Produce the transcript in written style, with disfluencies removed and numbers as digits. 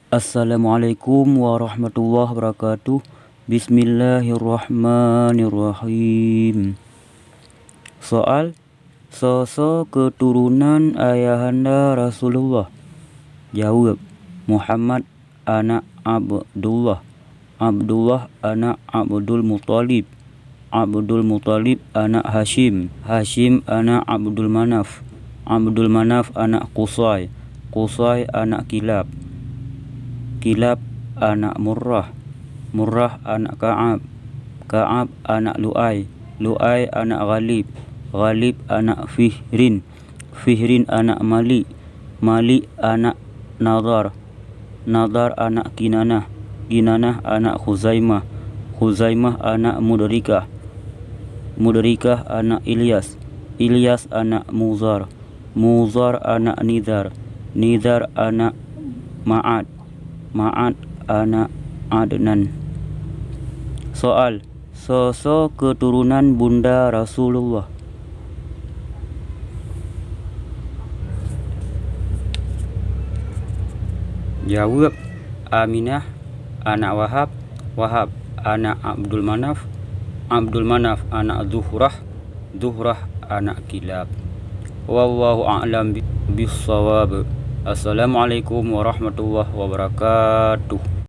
Assalamualaikum warahmatullahi wabarakatuh. Bismillahirrahmanirrahim. Soal: sosok keturunan ayahanda Rasulullah. Jawab: Muhammad anak Abdullah, Abdullah anak Abdul Muthalib, Abdul Muthalib anak Hashim, Hashim anak Abdul Manaf, Abdul Manaf anak Qusay, Qusay anak Kilab, Kilab anak Murrah, Murrah anak Ka'ab, Ka'ab anak Lu'ay, Lu'ay anak Ghalib, Ghalib anak Fihrin, Fihrin anak Malik, Malik anak Nadar, Nadar anak Kinanah, Kinanah anak Khuzaimah, Khuzaimah anak Mudrikah, Mudrikah anak Ilyas, Ilyas anak Muzar, Muzar anak Nizar, Nizar anak Ma'ad, Ma'ad anak Adnan. Soal: sosok keturunan Bunda Rasulullah. Jawab: Aminah anak Wahab, Wahab anak Abdul Manaf, Abdul Manaf anak Zuhrah, Zuhrah anak Kilab. Wallahu a'lam bissawab. Assalamualaikum warahmatullahi wabarakatuh.